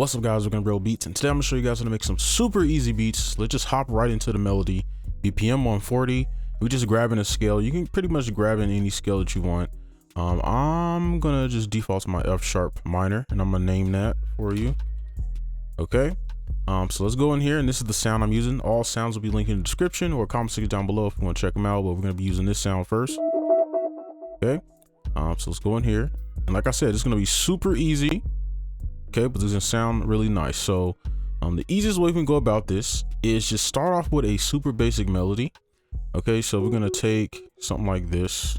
What's up, guys? We're gonna brobeatz, and today I'm gonna show you guys how to make some super easy beats. Let's just hop right into the melody. BPM 140. We just grabbing a scale. You can pretty much grab in any scale that you want. I'm gonna just default to my F sharp minor, and I'm gonna name that for you. Okay. So let's go in here, and this is the sound I'm using. All sounds will be linked in the description or comment section down below if you want to check them out. But we're gonna be using this sound first. Okay. So let's go in here, and like I said, it's gonna be super easy. Okay, but it's gonna sound really nice. So the easiest way we can go about this is just start off with a super basic melody. Okay, so we're gonna take something like this.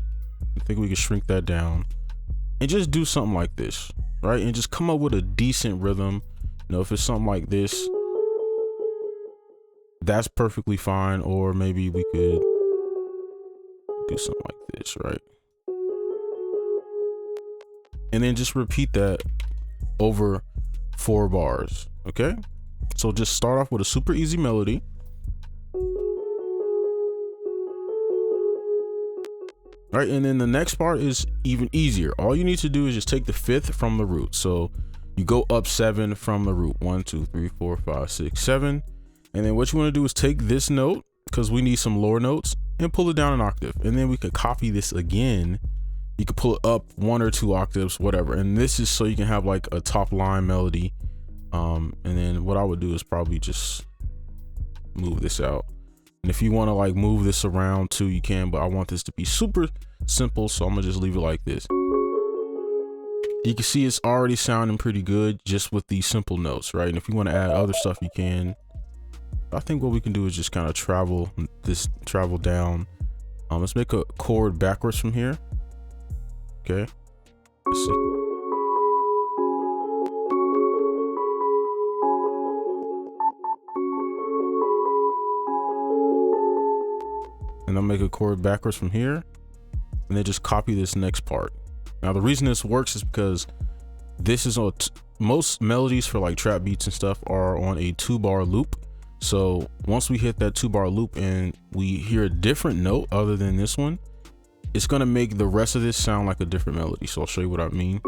I think we can shrink that down and just do something like this, right? And just come up with a decent rhythm. You know, if it's something like this, that's perfectly fine. Or maybe we could do something like this, right? And then just repeat that over 4 bars. Okay, so just start off with a super easy melody. Right, and then the next part is even easier. All you need to do is just take the 5th from the root. So you go up 7 from the root. 1 2 3 4 5 6 7. And then what you want to do is take this note, because we need some lower notes, and pull it down an octave. And then we could copy this again. You could pull it up 1 or 2 octaves, whatever. And this is so you can have like a top line melody. And then what I would do is probably just move this out. And if you want to like move this around too, you can, but I want this to be super simple, so I'm gonna just leave it like this. You can see it's already sounding pretty good just with these simple notes, right? And if you want to add other stuff, you can. I think what we can do is just kind of travel down. Let's make a chord backwards from here. Okay, let's see. And I'll make a chord backwards from here, and then just copy this next part. Now the reason this works is because this is on most melodies for like trap beats and stuff are on a 2-bar loop. So once we hit that 2-bar loop and we hear a different note other than this one, it's gonna make the rest of this sound like a different melody. So I'll show you what I mean.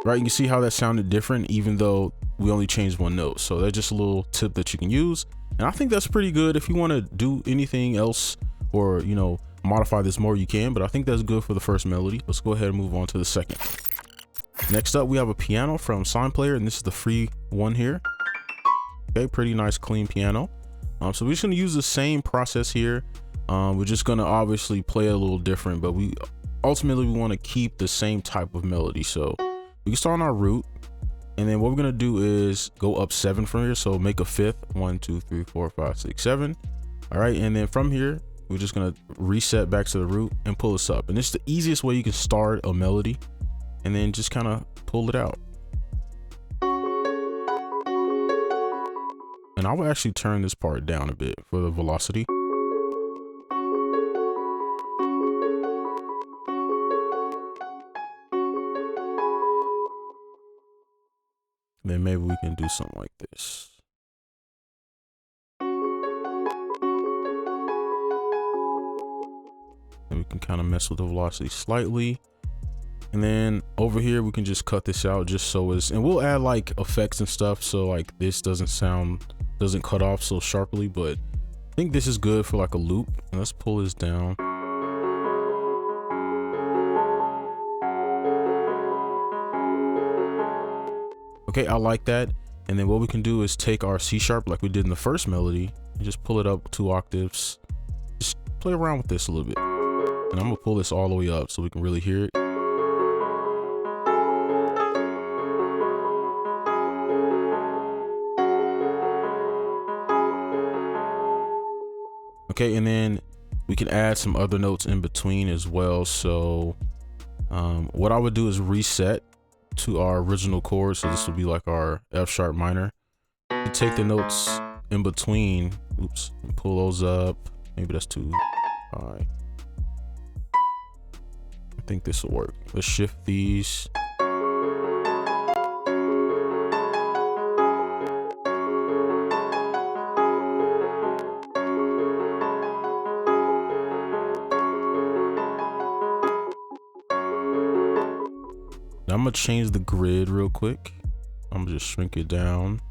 Right, you can see how that sounded different even though we only changed 1 note. So that's just a little tip that you can use. And I think that's pretty good. If you want to do anything else or, you know, modify this more, you can, but I think that's good for the first melody. Let's go ahead and move on to the second. Next up, we have a piano from Sign Player, and this is the free one here. Okay, pretty nice clean piano. So we're just gonna use the same process here. We're just gonna obviously play a little different, but we ultimately want to keep the same type of melody. So we can start on our root, and then what we're gonna do is go up 7 from here. So make a 5th. 1 2 3 4 5 6 7. All right, and then from here we're just gonna reset back to the root and pull this up. And it's the easiest way you can start a melody, and then just kind of pull it out. And I will actually turn this part down a bit for the velocity. Then maybe we can do something like this. And we can kind of mess with the velocity slightly. And then over here, we can just cut this out just so it's, and we'll add like effects and stuff. So like this doesn't cut off so sharply, but I think this is good for like a loop. And let's pull this down. Okay, I like that. And then what we can do is take our C sharp like we did in the first melody and just pull it up 2 octaves. Just play around with this a little bit. And I'm gonna pull this all the way up so we can really hear it. Okay, and then we can add some other notes in between as well. So what I would do is reset to our original chord. So this will be like our F sharp minor. You take the notes in between, oops, and pull those up. Maybe that's too high. I think this will work. Let's shift these. Now I'm gonna change the grid real quick. I'm gonna just shrink it down.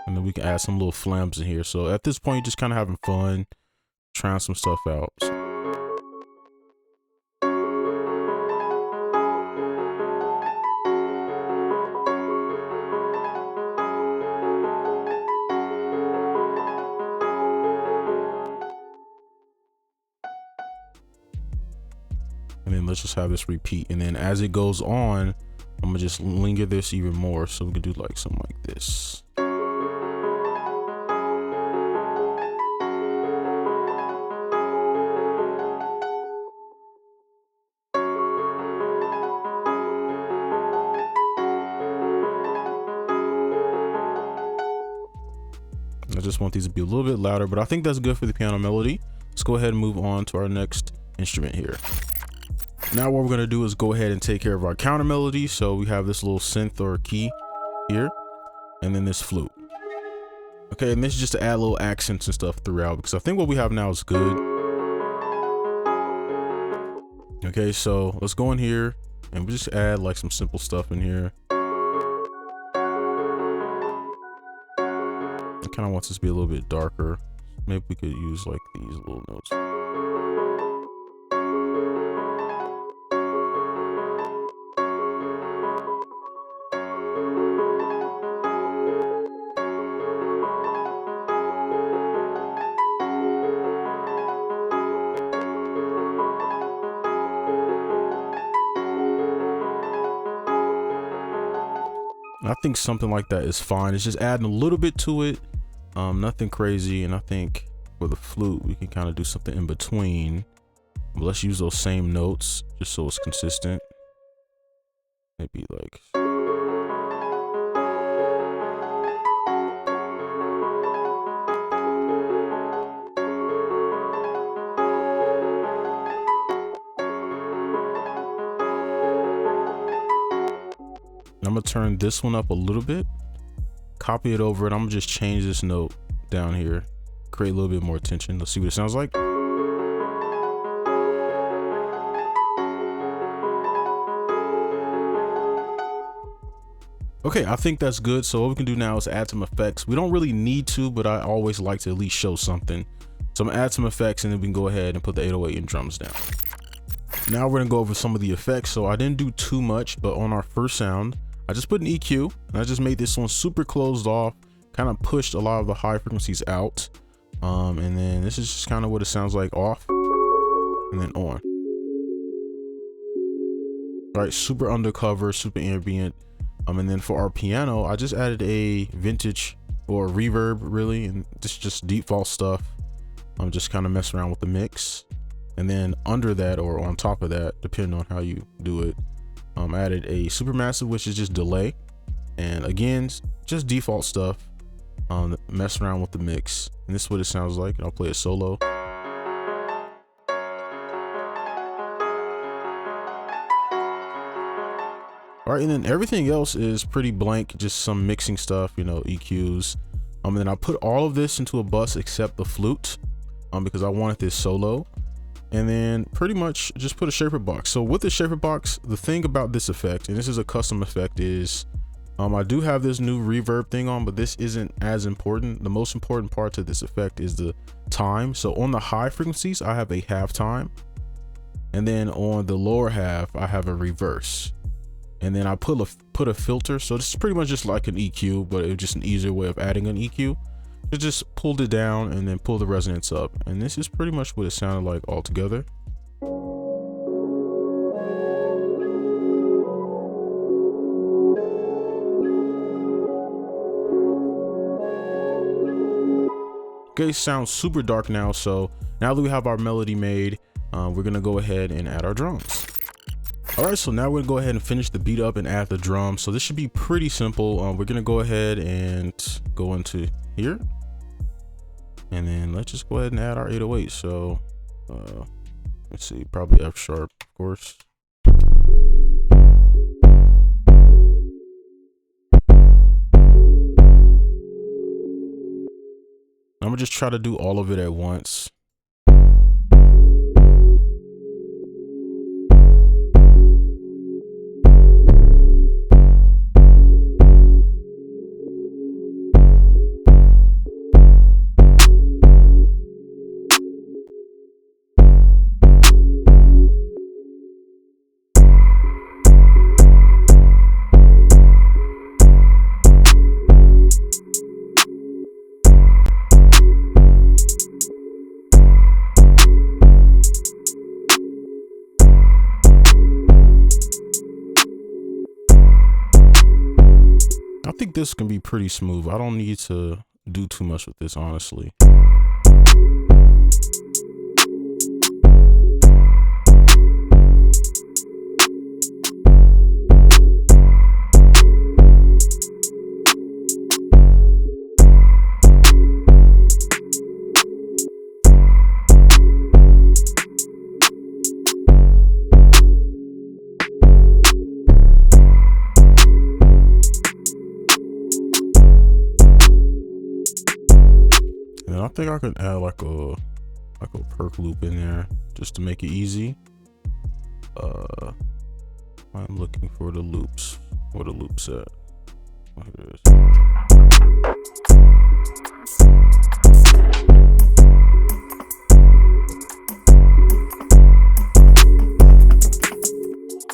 And then we can add some little flams in here. So at this point, you're just kind of having fun, trying some stuff out. And then let's just have this repeat. And then as it goes on, I'm gonna just linger this even more. So we can do like something like this. I just want these to be a little bit louder, but I think that's good for the piano melody. Let's go ahead and move on to our next instrument here. Now what we're gonna do is go ahead and take care of our counter melody. So we have this little synth or key here, and then this flute. Okay, and this is just to add little accents and stuff throughout, because I think what we have now is good. Okay, so let's go in here and we just add like some simple stuff in here. I kind of want this to be a little bit darker. Maybe we could use like these little notes. I think something like that is fine. It's just adding a little bit to it, nothing crazy. And I think for the flute, we can kind of do something in between. But let's use those same notes just so it's consistent. Maybe like. I'm gonna turn this one up a little bit, copy it over, and I'm gonna just change this note down here, create a little bit more tension. Let's see what it sounds like. Okay, I think that's good. So what we can do now is add some effects. We don't really need to, but I always like to at least show something. So I'm gonna add some effects, and then we can go ahead and put the 808 and drums down. Now we're gonna go over some of the effects. So I didn't do too much, but on our first sound, I just put an EQ, and I just made this one super closed off, kind of pushed a lot of the high frequencies out. And then this is just kind of what it sounds like off and then on. All right, super undercover, super ambient. And then for our piano, I just added a vintage or reverb really, and this is just default stuff. I'm just kind of messing around with the mix. And then under that or on top of that, depending on how you do it, added a supermassive, which is just delay. And again, just default stuff, mess around with the mix. And this is what it sounds like. I'll play it solo. All right, and then everything else is pretty blank, just some mixing stuff, you know, EQs. And then I put all of this into a bus except the flute, because I wanted this solo. And then pretty much just put a shaper box. So with the shaper box, the thing about this effect, and this is a custom effect, is I do have this new reverb thing on, but this isn't as important. The most important part to this effect is the time. So on the high frequencies, I have a half time. And then on the lower half, I have a reverse. And then I put a filter. So this is pretty much just like an EQ, but it's just an easier way of adding an EQ. It just pulled it down and then pull the resonance up. And this is pretty much what it sounded like all together. Okay, sounds super dark now. So now that we have our melody made, we're gonna go ahead and add our drums. All right, so now we're gonna go ahead and finish the beat up and add the drums. So this should be pretty simple. We're gonna go ahead and go into here. And then let's just go ahead and add our 808. So let's see, probably F sharp, of course. I'm gonna just try to do all of it at once. I think this can be pretty smooth. I don't need to do too much with this, honestly. And I think I can add like a perk loop in there just to make it easy. I'm looking for the loops. Where the loops at? Oh, here it is.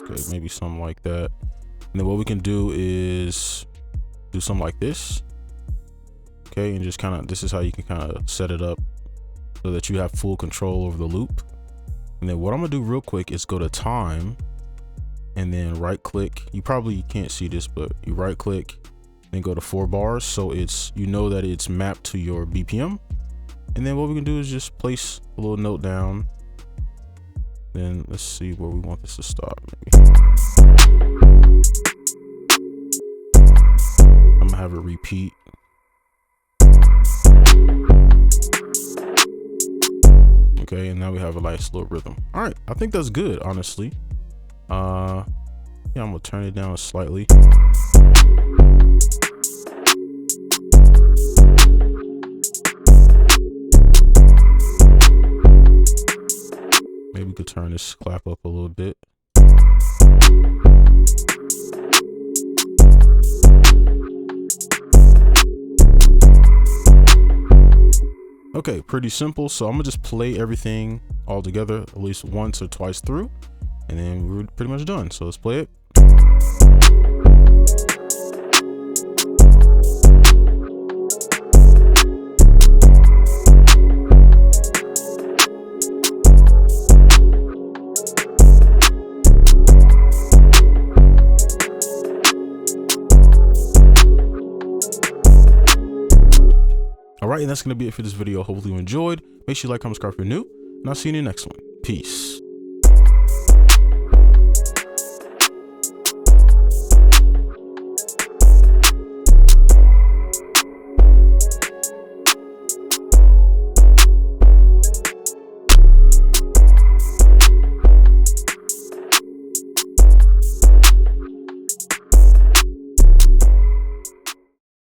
Okay, maybe something like that. And then what we can do is do something like this. Okay, and just kind of, this is how you can kind of set it up so that you have full control over the loop. And then what I'm gonna do real quick is go to time and then right click. You probably can't see this, but you right click and go to 4 bars. So it's, you know that it's mapped to your BPM. And then what we can do is just place a little note down. Then let's see where we want this to stop. Maybe I'm gonna have it repeat. Okay, and now we have a nice little rhythm. All right, I think that's good, honestly. Yeah, I'm gonna turn it down slightly. Maybe we could turn this clap up a little bit. Okay, pretty simple. So I'm gonna just play everything all together at least once or twice through, and then we're pretty much done. So let's play it. All right, and that's going to be it for this video. Hopefully you enjoyed. Make sure you like, comment, subscribe if you're new, and I'll see you in the next one. Peace.